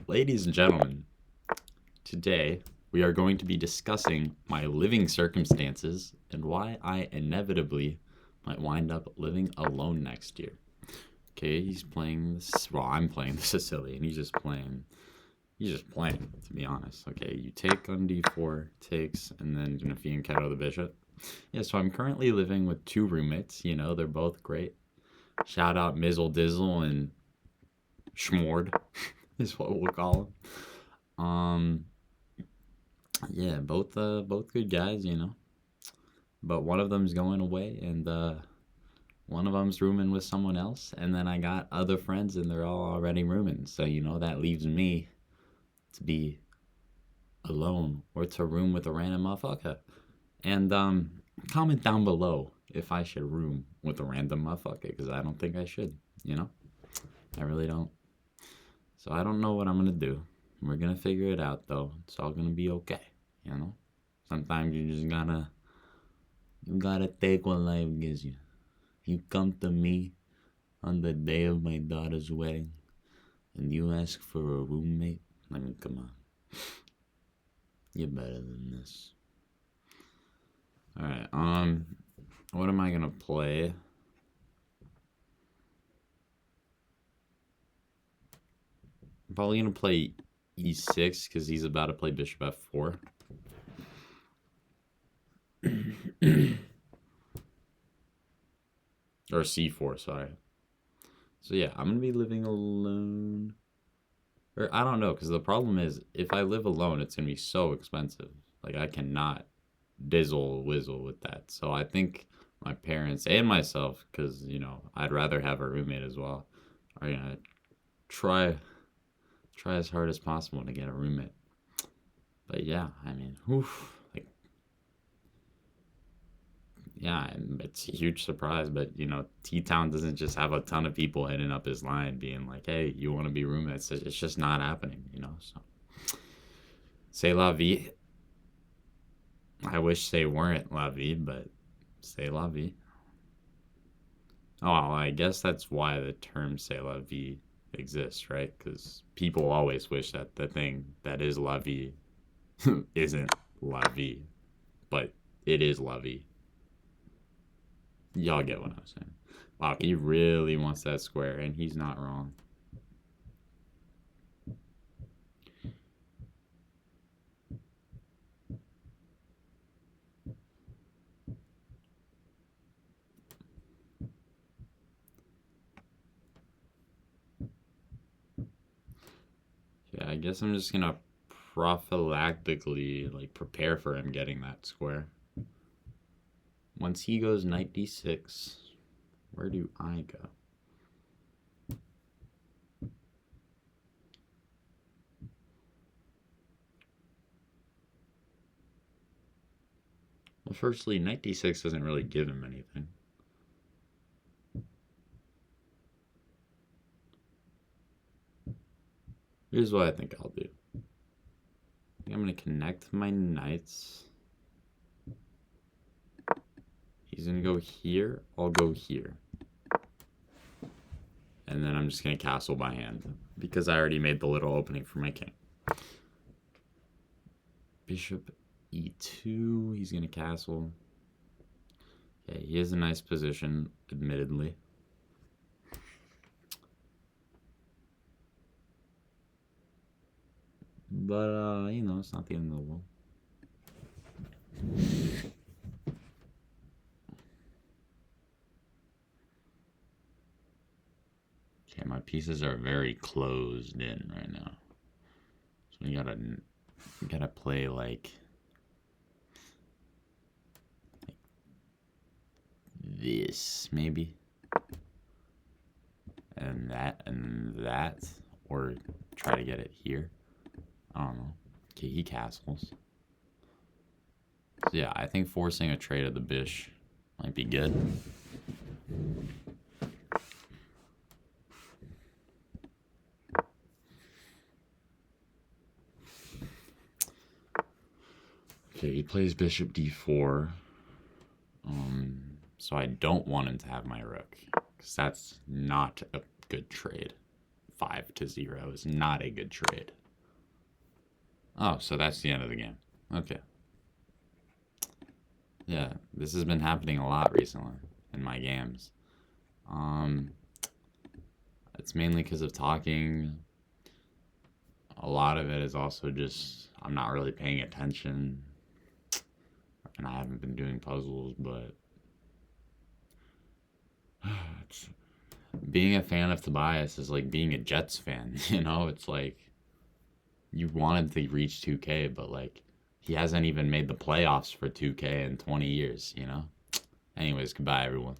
Ladies and gentlemen, today we are going to be discussing my living circumstances and why I inevitably might wind up living alone next year. Okay, he's playing this. Well, I'm playing the Sicilian. He's just playing. He's just playing, to be honest. Okay, you take on d4, takes, and then gonna fianchetto the bishop. Yeah, so I'm currently living with two roommates. You know, they're both great. Shout out Mizzle Dizzle and Schmord is what we'll call them. Yeah, both good guys, you know. But one of them's going away, and one of them's rooming with someone else, and then I got other friends, and they're all already rooming. So you know that leaves me to be alone or to room with a random motherfucker. And comment down below if I should room with a random motherfucker, because I don't think I should. You know, I really don't. So I don't know what I'm gonna do. We're gonna figure it out though. It's all gonna be okay. You know, sometimes you gotta take what life gives you. You come to me on the day of my daughter's wedding, and you ask for a roommate. I mean, come on, you're better than this. All right. What am I gonna play? I'm probably gonna play e6 because he's about to play bishop f4. Or c4, sorry. So yeah, I'm gonna be living alone. Or I don't know, because the problem is if I live alone, it's gonna be so expensive. Like I cannot dizzle whizzle with that. So I think my parents and myself, because you know I'd rather have a roommate as well, are gonna try as hard as possible to get a roommate. But yeah, I mean, oof, like yeah, it's a huge surprise. But you know, T Town doesn't just have a ton of people hitting up his line, being like, "Hey, you want to be roommates?" It's just not happening, you know. So, c'est la vie. I wish they weren't la vie, but c'est la vie. Oh, well, I guess that's why the term c'est la vie exists, right? Because people always wish that the thing that is la vie isn't la vie, but it is la vie. Y'all get what I'm saying. Wow, he really wants that square, and he's not wrong. Yeah, I guess I'm just gonna prophylactically like prepare for him getting that square. Once he goes knight d6, where do I go? Well, firstly, knight d6 doesn't really give him anything. Here's what I think I'll do. I'm going to connect my knights. He's going to go here. I'll go here. And then I'm just going to castle by hand because I already made the little opening for my king. Bishop e2. He's going to castle. Okay, he has a nice position, admittedly. But, you know, it's not the end of the world. Okay, my pieces are very closed in right now. So you gotta play like this, maybe. And that. Or try to get it here. I don't know. Okay, he castles. So yeah, I think forcing a trade of the bish might be good. Okay, he plays bishop d4. So I don't want him to have my rook, because that's not a good trade 5-0 is not a good trade. Oh, so that's the end of the game. Okay. Yeah, this has been happening a lot recently in my games. Um, it's mainly because of talking. A lot of it is also just I'm not really paying attention, and I haven't been doing puzzles, but it's, being a fan of Tobias is like being a Jets fan, you know? It's like you wanted to reach 2K, but like he hasn't even made the playoffs for 2K in 20 years, you know? Anyways, goodbye, everyone.